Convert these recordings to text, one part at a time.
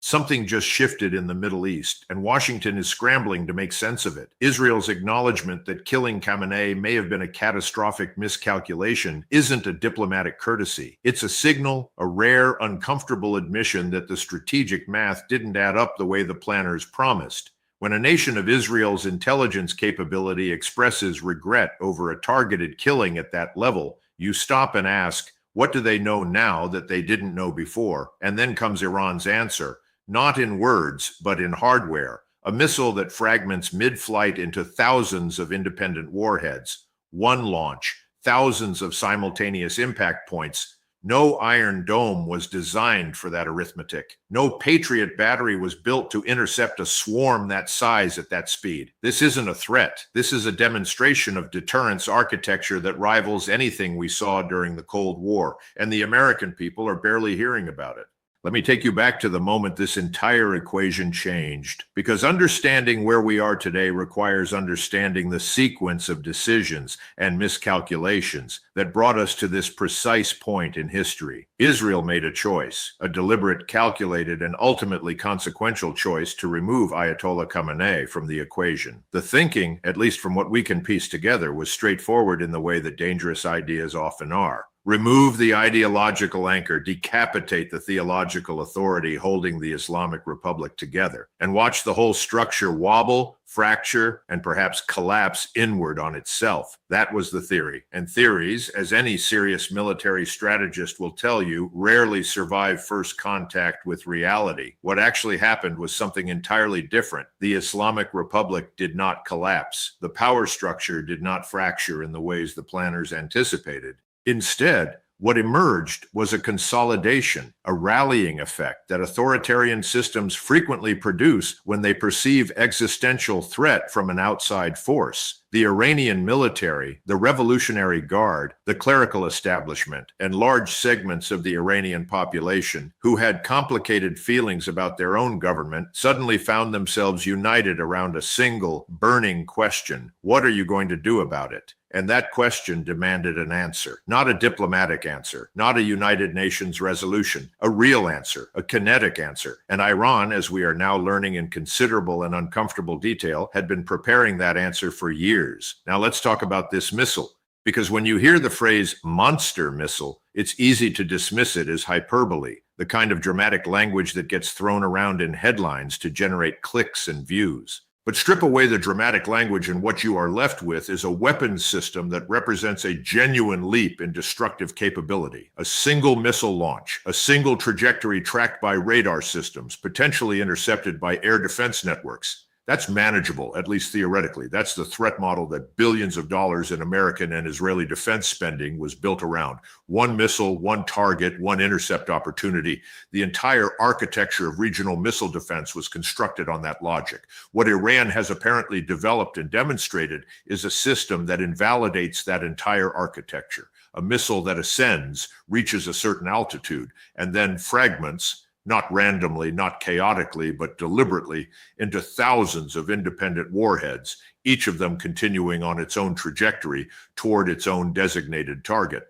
Something just shifted in the Middle East, and Washington is scrambling to make sense of it. Israel's acknowledgement that killing Khamenei may have been a catastrophic miscalculation isn't a diplomatic courtesy. It's a signal, a rare, uncomfortable admission that the strategic math didn't add up the way the planners promised. When a nation of Israel's intelligence capability expresses regret over a targeted killing at that level, you stop and ask, what do they know now that they didn't know before? And then comes Iran's answer. Not in words, but in hardware, a missile that fragments mid-flight into thousands of independent warheads. One launch, thousands of simultaneous impact points. No Iron Dome was designed for that arithmetic. No Patriot battery was built to intercept a swarm that size at that speed. This isn't a threat. This is a demonstration of deterrence architecture that rivals anything we saw during the Cold War, and the American people are barely hearing about it. Let me take you back to the moment this entire equation changed, because understanding where we are today requires understanding the sequence of decisions and miscalculations that brought us to this precise point in history. Israel made a choice, a deliberate, calculated, and ultimately consequential choice to remove Ayatollah Khamenei from the equation. The thinking, at least from what we can piece together, was straightforward in the way that dangerous ideas often are. Remove the ideological anchor, decapitate the theological authority holding the Islamic Republic together, and watch the whole structure wobble, fracture, and perhaps collapse inward on itself. That was the theory. And theories, as any serious military strategist will tell you, rarely survive first contact with reality. What actually happened was something entirely different. The Islamic Republic did not collapse. The power structure did not fracture in the ways the planners anticipated. Instead, what emerged was a consolidation, a rallying effect that authoritarian systems frequently produce when they perceive existential threat from an outside force. The Iranian military, the Revolutionary Guard, the clerical establishment, and large segments of the Iranian population who had complicated feelings about their own government suddenly found themselves united around a single, burning question. What are you going to do about it? And that question demanded an answer, not a diplomatic answer, not a United Nations resolution, a real answer, a kinetic answer. And Iran, as we are now learning in considerable and uncomfortable detail, had been preparing that answer for years. Now let's talk about this missile, because when you hear the phrase monster missile, it's easy to dismiss it as hyperbole, the kind of dramatic language that gets thrown around in headlines to generate clicks and views. But strip away the dramatic language and what you are left with is a weapons system that represents a genuine leap in destructive capability. A single missile launch, a single trajectory tracked by radar systems, potentially intercepted by air defense networks. That's manageable, at least theoretically. That's the threat model that billions of dollars in American and Israeli defense spending was built around. One missile, one target, one intercept opportunity. The entire architecture of regional missile defense was constructed on that logic. What Iran has apparently developed and demonstrated is a system that invalidates that entire architecture. A missile that ascends, reaches a certain altitude, and then fragments, not randomly, not chaotically, but deliberately, into thousands of independent warheads, each of them continuing on its own trajectory toward its own designated target.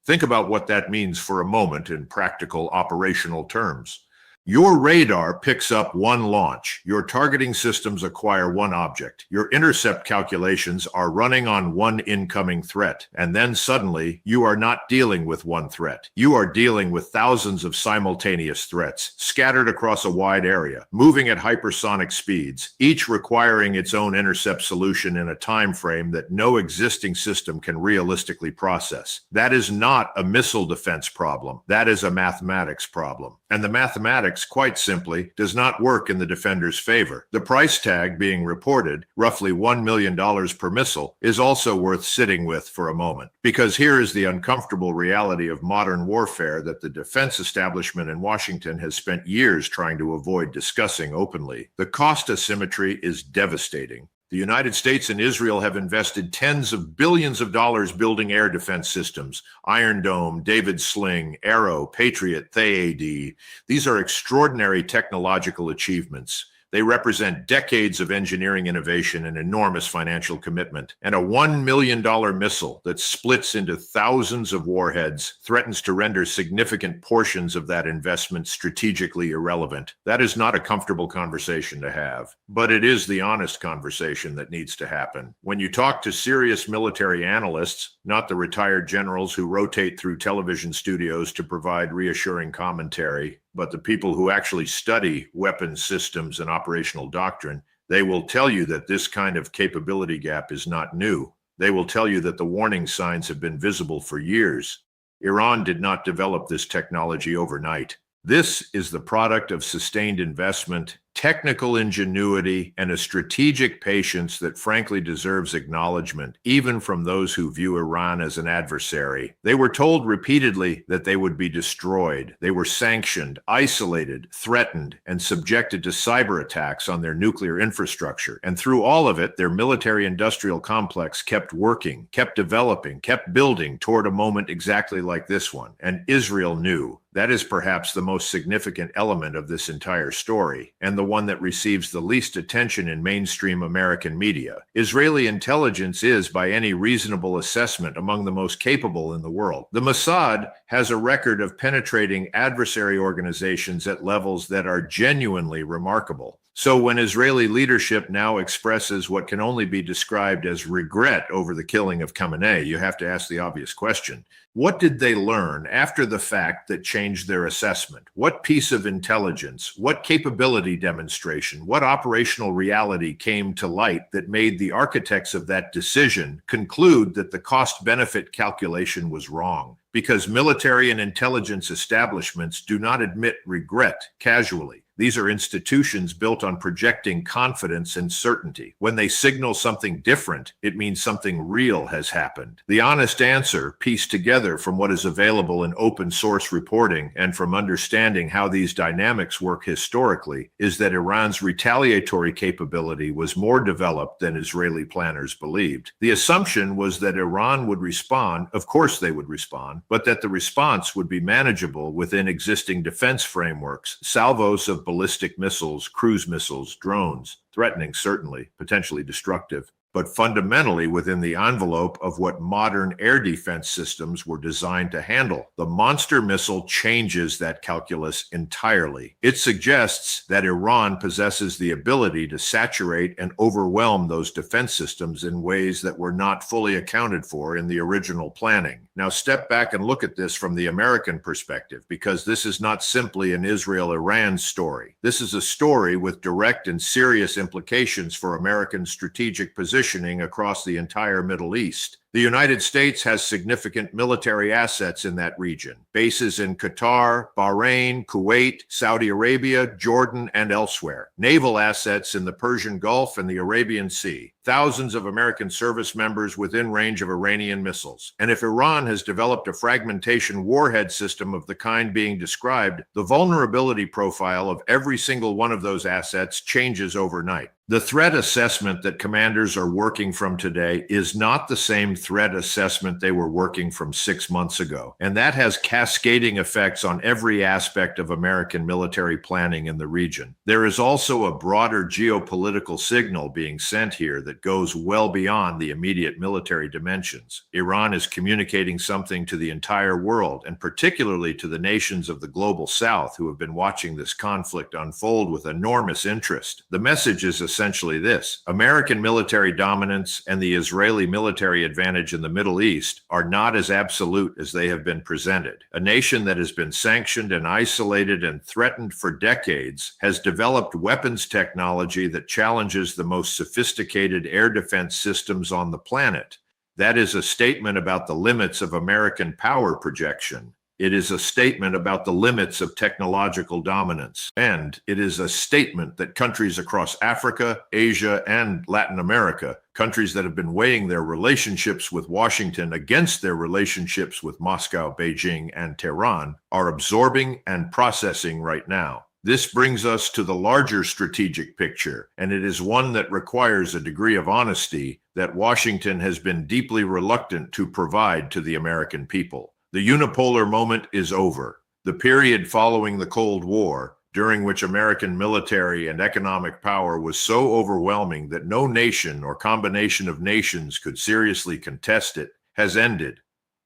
Think about what that means for a moment in practical operational terms. Your radar picks up one launch. Your targeting systems acquire one object. Your intercept calculations are running on one incoming threat. And then suddenly, you are not dealing with one threat. You are dealing with thousands of simultaneous threats, scattered across a wide area, moving at hypersonic speeds, each requiring its own intercept solution in a time frame that no existing system can realistically process. That is not a missile defense problem. That is a mathematics problem. And the mathematics, quite simply, does not work in the defender's favor. The price tag being reported, roughly $1 million per missile, is also worth sitting with for a moment. Because here is the uncomfortable reality of modern warfare that the defense establishment in Washington has spent years trying to avoid discussing openly. The cost asymmetry is devastating. The United States and Israel have invested tens of billions of dollars building air defense systems. Iron Dome, David Sling, Arrow, Patriot, THAAD. These are extraordinary technological achievements. They represent decades of engineering innovation and enormous financial commitment. And a $1 million missile that splits into thousands of warheads threatens to render significant portions of that investment strategically irrelevant. That is not a comfortable conversation to have, but it is the honest conversation that needs to happen. When you talk to serious military analysts, not the retired generals who rotate through television studios to provide reassuring commentary, but the people who actually study weapons systems and operational doctrine, they will tell you that this kind of capability gap is not new. They will tell you that the warning signs have been visible for years. Iran did not develop this technology overnight. This is the product of sustained investment, technical ingenuity, and a strategic patience that frankly deserves acknowledgement, even from those who view Iran as an adversary. They were told repeatedly that they would be destroyed. They were sanctioned, isolated, threatened, and subjected to cyber attacks on their nuclear infrastructure. And through all of it, their military-industrial complex kept working, kept developing, kept building toward a moment exactly like this one. And Israel knew. That is perhaps the most significant element of this entire story, and the one that receives the least attention in mainstream American media. Israeli intelligence is, by any reasonable assessment, among the most capable in the world. The Mossad has a record of penetrating adversary organizations at levels that are genuinely remarkable. So when Israeli leadership now expresses what can only be described as regret over the killing of Khamenei, you have to ask the obvious question. What did they learn after the fact that changed their assessment? What piece of intelligence, what capability demonstration, what operational reality came to light that made the architects of that decision conclude that the cost-benefit calculation was wrong? Because military and intelligence establishments do not admit regret casually. These are institutions built on projecting confidence and certainty. When they signal something different, it means something real has happened. The honest answer, pieced together from what is available in open source reporting and from understanding how these dynamics work historically, is that Iran's retaliatory capability was more developed than Israeli planners believed. The assumption was that Iran would respond, of course they would respond, but that the response would be manageable within existing defense frameworks, salvos of ballistic missiles, cruise missiles, drones, threatening certainly, potentially destructive, but fundamentally within the envelope of what modern air defense systems were designed to handle. The monster missile changes that calculus entirely. It suggests that Iran possesses the ability to saturate and overwhelm those defense systems in ways that were not fully accounted for in the original planning. Now step back and look at this from the American perspective, because this is not simply an Israel-Iran story. This is a story with direct and serious implications for American strategic positioning across the entire Middle East. The United States has significant military assets in that region, bases in Qatar, Bahrain, Kuwait, Saudi Arabia, Jordan, and elsewhere, naval assets in the Persian Gulf and the Arabian Sea, thousands of American service members within range of Iranian missiles. And if Iran has developed a fragmentation warhead system of the kind being described, the vulnerability profile of every single one of those assets changes overnight. The threat assessment that commanders are working from today is not the same threat assessment they were working from 6 months ago. And that has cascading effects on every aspect of American military planning in the region. There is also a broader geopolitical signal being sent here that goes well beyond the immediate military dimensions. Iran is communicating something to the entire world, and particularly to the nations of the global south who have been watching this conflict unfold with enormous interest. The message is essentially this: American military dominance and the Israeli military advantage in the Middle East are not as absolute as they have been presented. A nation that has been sanctioned and isolated and threatened for decades has developed weapons technology that challenges the most sophisticated air defense systems on the planet. That is a statement about the limits of American power projection. It is a statement about the limits of technological dominance. And it is a statement that countries across Africa, Asia, and Latin America, countries that have been weighing their relationships with Washington against their relationships with Moscow, Beijing, and Tehran, are absorbing and processing right now. This brings us to the larger strategic picture, and it is one that requires a degree of honesty that Washington has been deeply reluctant to provide to the American people. The unipolar moment is over. The period following the Cold War, during which American military and economic power was so overwhelming that no nation or combination of nations could seriously contest it, has ended,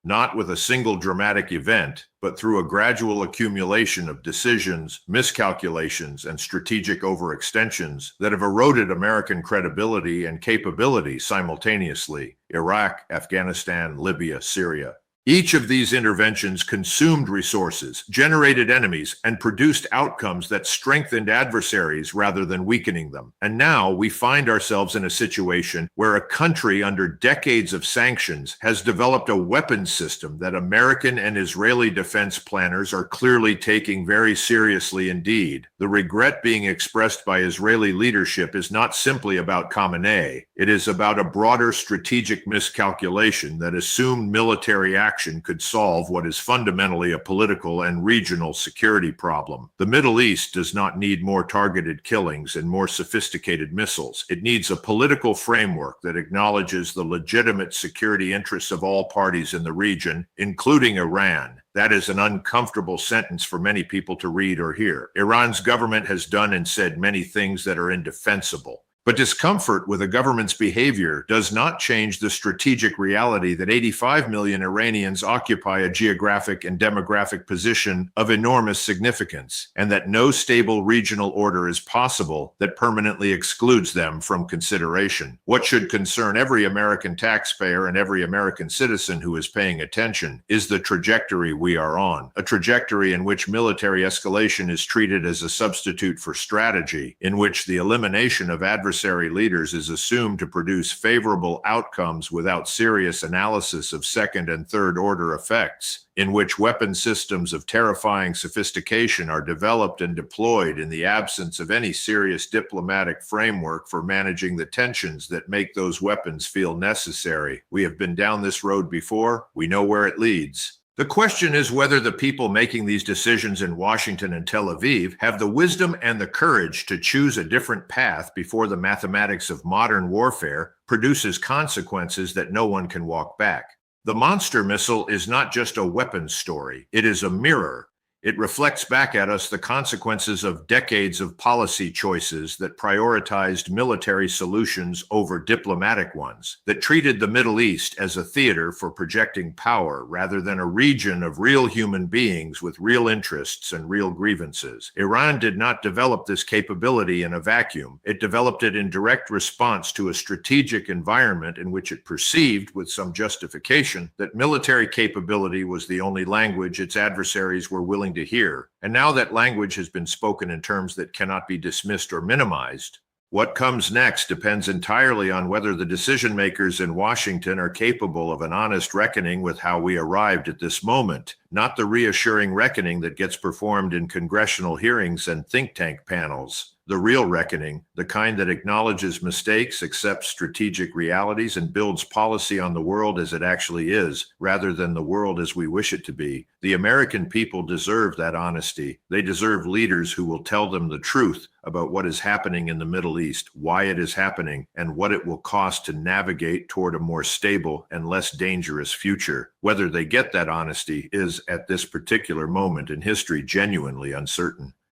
not with a single dramatic event, but through a gradual accumulation of decisions, miscalculations, and strategic overextensions that have eroded American credibility and capability simultaneously. Iraq, Afghanistan, Libya, Syria. Each of these interventions consumed resources, generated enemies, and produced outcomes that strengthened adversaries rather than weakening them. And now we find ourselves in a situation where a country under decades of sanctions has developed a weapons system that American and Israeli defense planners are clearly taking very seriously indeed. The regret being expressed by Israeli leadership is not simply about Khamenei. It is about a broader strategic miscalculation that assumed military action could solve what is fundamentally a political and regional security problem. The Middle East does not need more targeted killings and more sophisticated missiles. It needs a political framework that acknowledges the legitimate security interests of all parties in the region, including Iran. That is an uncomfortable sentence for many people to read or hear. Iran's government has done and said many things that are indefensible. But discomfort with a government's behavior does not change the strategic reality that 85 million Iranians occupy a geographic and demographic position of enormous significance, and that no stable regional order is possible that permanently excludes them from consideration. What should concern every American taxpayer and every American citizen who is paying attention is the trajectory we are on, a trajectory in which military escalation is treated as a substitute for strategy, in which the elimination of adversary leaders is assumed to produce favorable outcomes without serious analysis of second and third order effects, in which weapon systems of terrifying sophistication are developed and deployed in the absence of any serious diplomatic framework for managing the tensions that make those weapons feel necessary. We have been down this road before. We know where it leads. The question is whether the people making these decisions in Washington and Tel Aviv have the wisdom and the courage to choose a different path before the mathematics of modern warfare produces consequences that no one can walk back. The monster missile is not just a weapons story. It is a mirror. It reflects back at us the consequences of decades of policy choices that prioritized military solutions over diplomatic ones, that treated the Middle East as a theater for projecting power rather than a region of real human beings with real interests and real grievances. Iran did not develop this capability in a vacuum. It developed it in direct response to a strategic environment in which it perceived, with some justification, that military capability was the only language its adversaries were willing to hear. And now that language has been spoken in terms that cannot be dismissed or minimized, what comes next depends entirely on whether the decision makers in Washington are capable of an honest reckoning with how we arrived at this moment, not the reassuring reckoning that gets performed in congressional hearings and think tank panels. The real reckoning, the kind that acknowledges mistakes, accepts strategic realities, and builds policy on the world as it actually is, rather than the world as we wish it to be. The American people deserve that honesty. They deserve leaders who will tell them the truth about what is happening in the Middle East, why it is happening, and what it will cost to navigate toward a more stable and less dangerous future. Whether they get that honesty is, at this particular moment in history, genuinely uncertain.